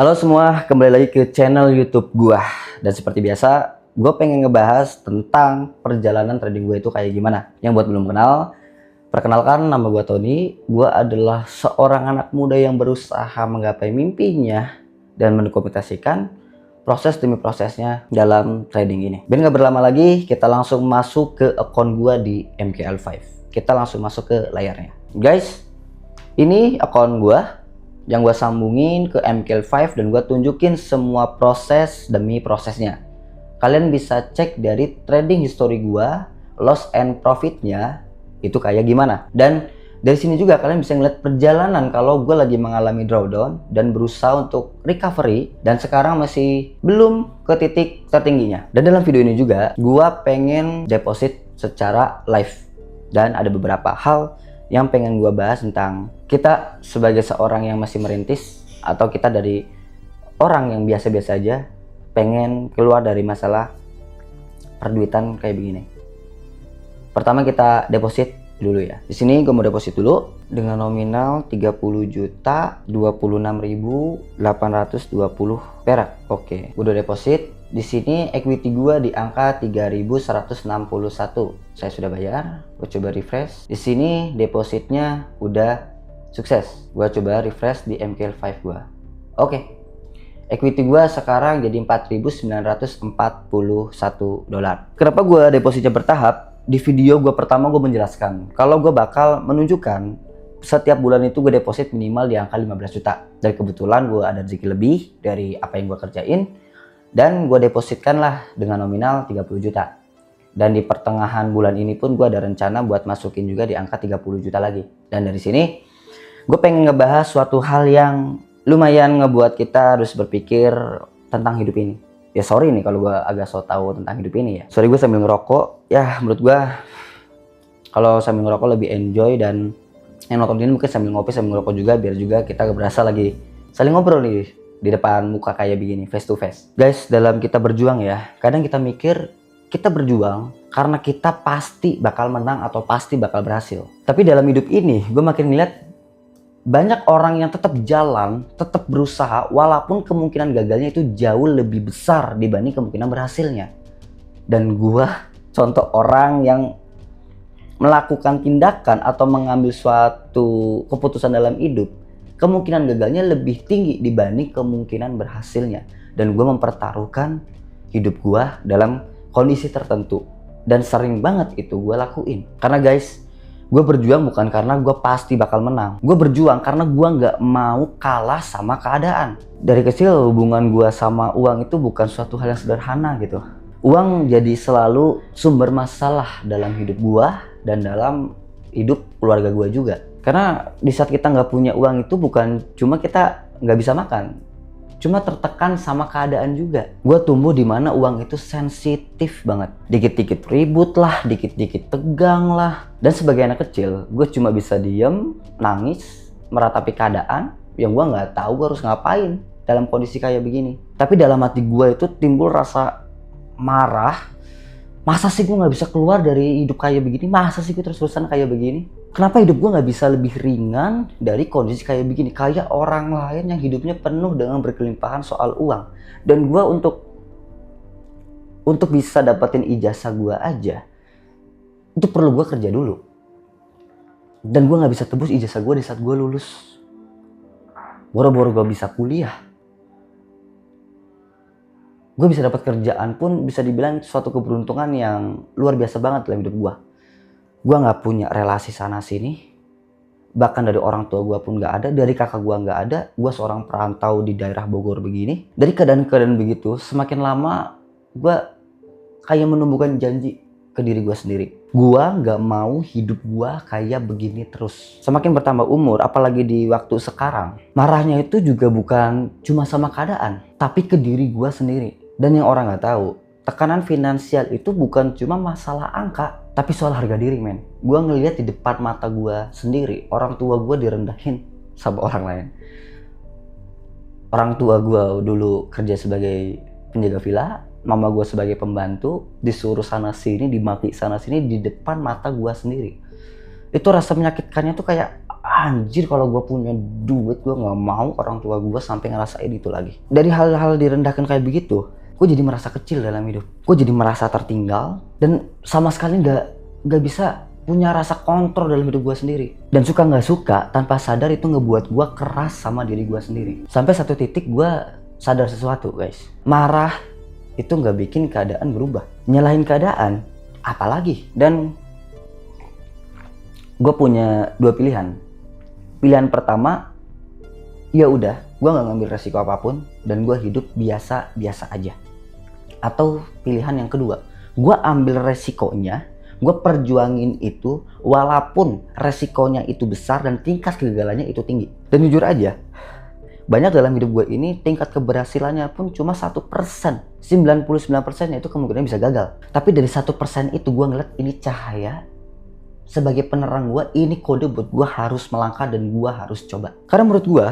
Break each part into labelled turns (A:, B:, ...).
A: Halo semua, kembali lagi ke channel YouTube gua. Dan seperti biasa, gue pengen ngebahas tentang perjalanan trading gue itu kayak gimana. Yang buat belum kenal, perkenalkan nama gue Tony. Gue adalah seorang anak muda yang berusaha menggapai mimpinya dan mendokumentasikan proses demi prosesnya dalam trading ini. Biar nggak berlama lagi, kita langsung masuk ke akun gue di MKL5. Kita langsung masuk ke layarnya. Guys, ini akun gue yang gue sambungin ke MKL5 dan gue tunjukin semua proses demi prosesnya. Kalian bisa cek dari trading history gue, loss and profitnya itu kayak gimana. Dan dari sini juga kalian bisa ngeliat perjalanan kalau gue lagi mengalami drawdown dan berusaha untuk recovery dan sekarang masih belum ke titik tertingginya. Dan dalam video ini juga gue pengen deposit secara live dan ada beberapa hal yang pengen gue bahas tentang kita sebagai seorang yang masih merintis atau kita dari orang yang biasa-biasa aja pengen keluar dari masalah perduitan kayak begini. Pertama kita deposit dulu ya. Di sini gue mau deposit dulu dengan nominal 30.026.820 perak. Oke, udah deposit. Di sini equity gue di angka 3.161. Saya sudah bayar. Gue coba refresh. Di sini depositnya udah sukses. Gue coba refresh di MKL5 gue. Oke. Equity gue sekarang jadi 4.941 dolar. Kenapa gue depositnya bertahap? Di video gue pertama gue menjelaskan kalau gue bakal menunjukkan setiap bulan itu gue deposit minimal di angka 15 juta. Dan kebetulan gue ada rezeki lebih dari apa yang gue kerjain. Dan gue depositkan lah dengan nominal 30 juta. Dan di pertengahan bulan ini pun gue ada rencana buat masukin juga di angka 30 juta lagi. Dan dari sini gue pengen ngebahas suatu hal yang lumayan ngebuat kita harus berpikir tentang hidup ini. Ya sorry nih kalau gue agak so tau tentang hidup ini ya. Sorry gue sambil ngerokok. Ya menurut gue kalau sambil ngerokok lebih enjoy, dan yang nonton ini mungkin sambil ngopi sambil ngerokok juga, biar juga kita berasa lagi saling ngobrol nih di depan muka kayak begini, face to face. Guys, dalam kita berjuang ya, kadang kita mikir kita berjuang karena kita pasti bakal menang atau pasti bakal berhasil. Tapi dalam hidup ini, gue makin ngeliat banyak orang yang tetap jalan, tetap berusaha, walaupun kemungkinan gagalnya itu jauh lebih besar dibanding kemungkinan berhasilnya. Dan gue contoh orang yang melakukan tindakan atau mengambil suatu keputusan dalam hidup, kemungkinan gagalnya lebih tinggi dibanding kemungkinan berhasilnya. Dan gue mempertaruhkan hidup gue dalam kondisi tertentu. Dan sering banget itu gue lakuin. Karena guys, gue berjuang bukan karena gue pasti bakal menang. Gue berjuang karena gue nggak mau kalah sama keadaan. Dari kecil hubungan gue sama uang itu bukan suatu hal yang sederhana gitu. Uang jadi selalu sumber masalah dalam hidup gue dan dalam hidup keluarga gue juga. Karena di saat kita nggak punya uang itu bukan cuma kita nggak bisa makan, cuma tertekan sama keadaan juga. Gue tumbuh di mana uang itu sensitif banget. Dikit-dikit ribut lah, dikit-dikit tegang lah. Dan sebagai anak kecil, gue cuma bisa diem, nangis, meratapi keadaan yang gue nggak tahu gue harus ngapain dalam kondisi kayak begini. Tapi dalam hati gue itu timbul rasa marah. Masa sih gue nggak bisa keluar dari hidup kayak begini? Masa sih gue terus-terusan kayak begini? Kenapa hidup gue nggak bisa lebih ringan dari kondisi kayak begini? Kayak orang lain yang hidupnya penuh dengan berkelimpahan soal uang. Dan gue untuk bisa dapetin ijazah gue aja, itu perlu gue kerja dulu. Dan gue nggak bisa tebus ijazah gue di saat gue lulus. Boro-boro gue bisa kuliah. Gue bisa dapat kerjaan pun bisa dibilang suatu keberuntungan yang luar biasa banget dalam hidup gue. Gue gak punya relasi sana sini, bahkan dari orang tua gue pun gak ada, dari kakak gue gak ada. Gue seorang perantau di daerah Bogor begini. Dari keadaan-keadaan begitu, semakin lama gue kayak menumbuhkan janji ke diri gue sendiri. Gue gak mau hidup gue kayak begini terus. Semakin bertambah umur, apalagi di waktu sekarang, marahnya itu juga bukan cuma sama keadaan, tapi ke diri gue sendiri. Dan yang orang gak tahu, tekanan finansial itu bukan cuma masalah angka, tapi soal harga diri, men. Gue ngeliat di depan mata gue sendiri, orang tua gue direndahin sama orang lain. Orang tua gue dulu kerja sebagai penjaga villa, mama gue sebagai pembantu, disuruh sana sini, dimaki sana sini di depan mata gue sendiri. Itu rasa menyakitkannya tuh kayak anjir kalau gue punya duit gue nggak mau orang tua gue sampai ngerasain itu lagi. Dari hal-hal direndahkan kayak begitu, gue jadi merasa kecil dalam hidup. Gue jadi merasa tertinggal dan sama sekali nggak bisa punya rasa kontrol dalam hidup gue sendiri. Dan suka nggak suka tanpa sadar itu ngebuat gue keras sama diri gue sendiri. Sampai satu titik gue sadar sesuatu guys. Marah itu nggak bikin keadaan berubah. Nyalahin keadaan apalagi. Dan gue punya dua pilihan. Pilihan pertama, ya udah, gue nggak ngambil resiko apapun dan gue hidup biasa-biasa aja. Atau pilihan yang kedua, gue ambil resikonya, gue perjuangin itu walaupun resikonya itu besar dan tingkat kegagalannya itu tinggi. Dan jujur aja, banyak dalam hidup gue ini tingkat keberhasilannya pun cuma 1%. 99% itu kemungkinan bisa gagal. Tapi dari 1% itu gue ngeliat ini cahaya. Sebagai penerang gue, ini kode buat gue harus melangkah dan gue harus coba. Karena menurut gue,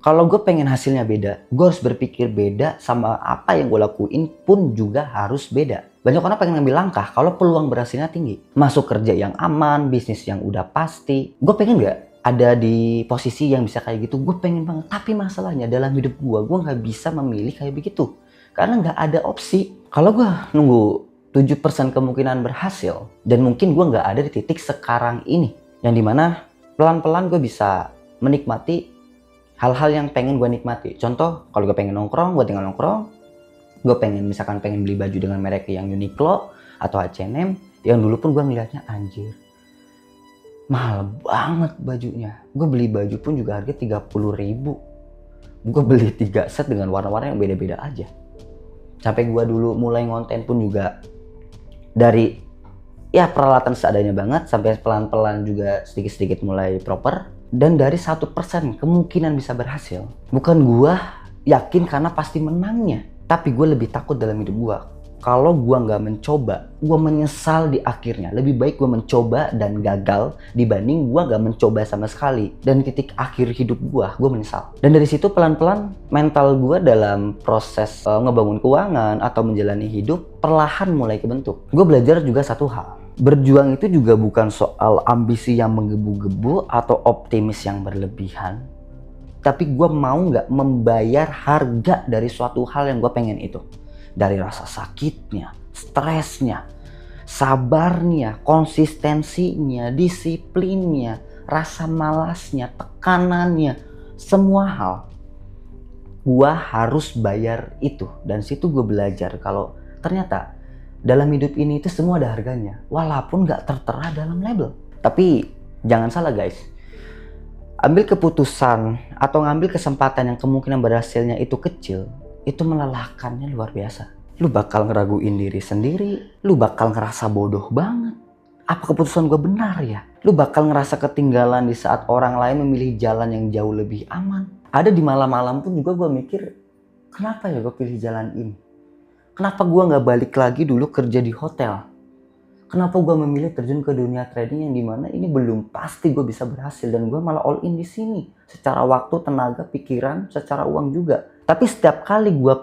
A: kalau gue pengen hasilnya beda, gue harus berpikir beda sama apa yang gue lakuin pun juga harus beda. Banyak orang pengen ngambil langkah kalau peluang berhasilnya tinggi. Masuk kerja yang aman, bisnis yang udah pasti. Gue pengen gak ada di posisi yang bisa kayak gitu? Gue pengen banget. Tapi masalahnya dalam hidup gue gak bisa memilih kayak begitu. Karena gak ada opsi. Kalau gue nunggu 7% kemungkinan berhasil dan mungkin gue nggak ada di titik sekarang ini yang dimana pelan-pelan gue bisa menikmati hal-hal yang pengen gue nikmati. Contoh, kalau gue pengen nongkrong, gue tinggal nongkrong. Gue pengen beli baju dengan merek yang Uniqlo atau H&M yang dulu pun gue ngeliatnya anjir mahal banget bajunya. Gue beli baju pun juga harga 30.000. Gue beli 3 set dengan warna-warna yang beda-beda aja. Sampai gue dulu mulai ngonten pun juga dari ya peralatan seadanya banget sampai pelan-pelan juga sedikit-sedikit mulai proper. Dan dari 1% kemungkinan bisa berhasil. Bukan gua yakin karena pasti menangnya, tapi gue lebih takut dalam hidup gua. Kalau gue nggak mencoba, gue menyesal di akhirnya. Lebih baik gue mencoba dan gagal dibanding gue nggak mencoba sama sekali. Dan titik akhir hidup gue menyesal. Dan dari situ pelan-pelan mental gue dalam proses ngebangun keuangan atau menjalani hidup perlahan mulai kebentuk. Gue belajar juga satu hal. Berjuang itu juga bukan soal ambisi yang menggebu-gebu atau optimis yang berlebihan. Tapi gue mau nggak membayar harga dari suatu hal yang gue pengen itu. Dari rasa sakitnya, stresnya, sabarnya, konsistensinya, disiplinnya, rasa malasnya, tekanannya, semua hal. Gua harus bayar itu. Dan situ gue belajar kalau ternyata dalam hidup ini itu semua ada harganya. Walaupun gak tertera dalam label. Tapi jangan salah guys. Ambil keputusan atau ngambil kesempatan yang kemungkinan berhasilnya itu kecil. Itu melelahkannya luar biasa. Lu bakal ngeraguin diri sendiri. Lu bakal ngerasa bodoh banget. Apa keputusan gue benar ya? Lu bakal ngerasa ketinggalan di saat orang lain memilih jalan yang jauh lebih aman. Ada di malam-malam pun juga gue mikir, kenapa ya gue pilih jalan ini? Kenapa gue gak balik lagi dulu kerja di hotel? Kenapa gue memilih terjun ke dunia trading yang dimana ini belum pasti gue bisa berhasil. Dan gue malah all in di sini. Secara waktu, tenaga, pikiran, secara uang juga. Tapi setiap kali gue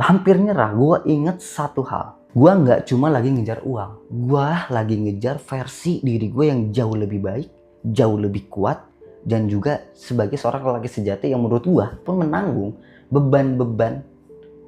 A: hampir nyerah, gue inget satu hal. Gue gak cuma lagi ngejar uang. Gue lagi ngejar versi diri gue yang jauh lebih baik, jauh lebih kuat. Dan juga sebagai seorang lelaki sejati yang menurut gue pun menanggung beban-beban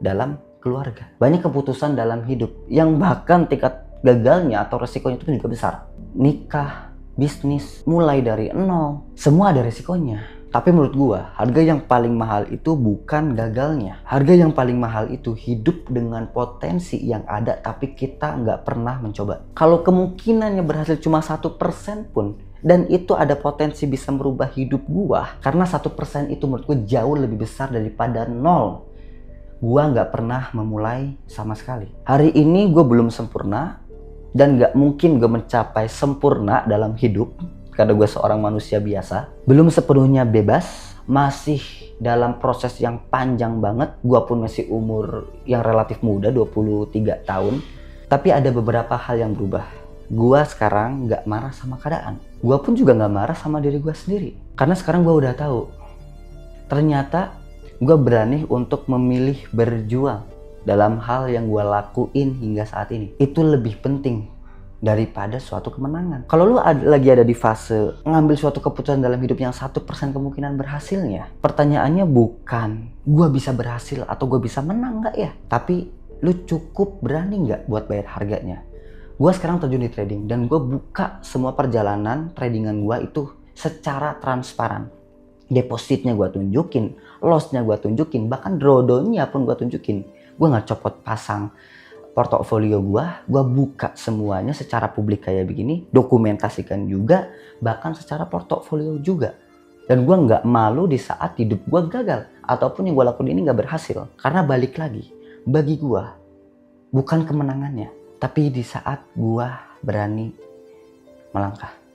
A: dalam keluarga. Banyak keputusan dalam hidup yang bahkan tingkat gagalnya atau resikonya itu juga besar. Nikah, bisnis, mulai dari nol. Semua ada resikonya. Tapi menurut gua, harga yang paling mahal itu bukan gagalnya. Harga yang paling mahal itu hidup dengan potensi yang ada tapi kita nggak pernah mencoba. Kalau kemungkinannya berhasil cuma 1% pun, dan itu ada potensi bisa merubah hidup gua, karena 1% itu menurut gua jauh lebih besar daripada 0. Gua nggak pernah memulai sama sekali. Hari ini gua belum sempurna, dan nggak mungkin gua mencapai sempurna dalam hidup. Karena gue seorang manusia biasa, belum sepenuhnya bebas, masih dalam proses yang panjang banget. Gue pun masih umur yang relatif muda, 23 tahun. Tapi ada beberapa hal yang berubah. Gue sekarang gak marah sama keadaan. Gue pun juga gak marah sama diri gue sendiri. Karena sekarang gue udah tahu, ternyata gue berani untuk memilih berjuang dalam hal yang gue lakuin hingga saat ini. Itu lebih penting daripada suatu kemenangan. Kalau lu lagi ada di fase ngambil suatu keputusan dalam hidup yang 1% kemungkinan berhasilnya, pertanyaannya bukan gua bisa berhasil atau gua bisa menang nggak ya, tapi lu cukup berani nggak buat bayar harganya. Gua sekarang terjun di trading dan gua buka semua perjalanan tradingan gua itu secara transparan. Depositnya gua tunjukin, lossnya gua tunjukin, bahkan drawdownnya pun gua tunjukin. Gua nggak copot pasang portofolio gua buka semuanya secara publik kayak begini, dokumentasikan juga, bahkan secara portofolio juga. Dan gua nggak malu di saat hidup gua gagal, ataupun yang gua lakuin ini nggak berhasil. Karena balik lagi, bagi gua, bukan kemenangannya, tapi di saat gua berani melangkah.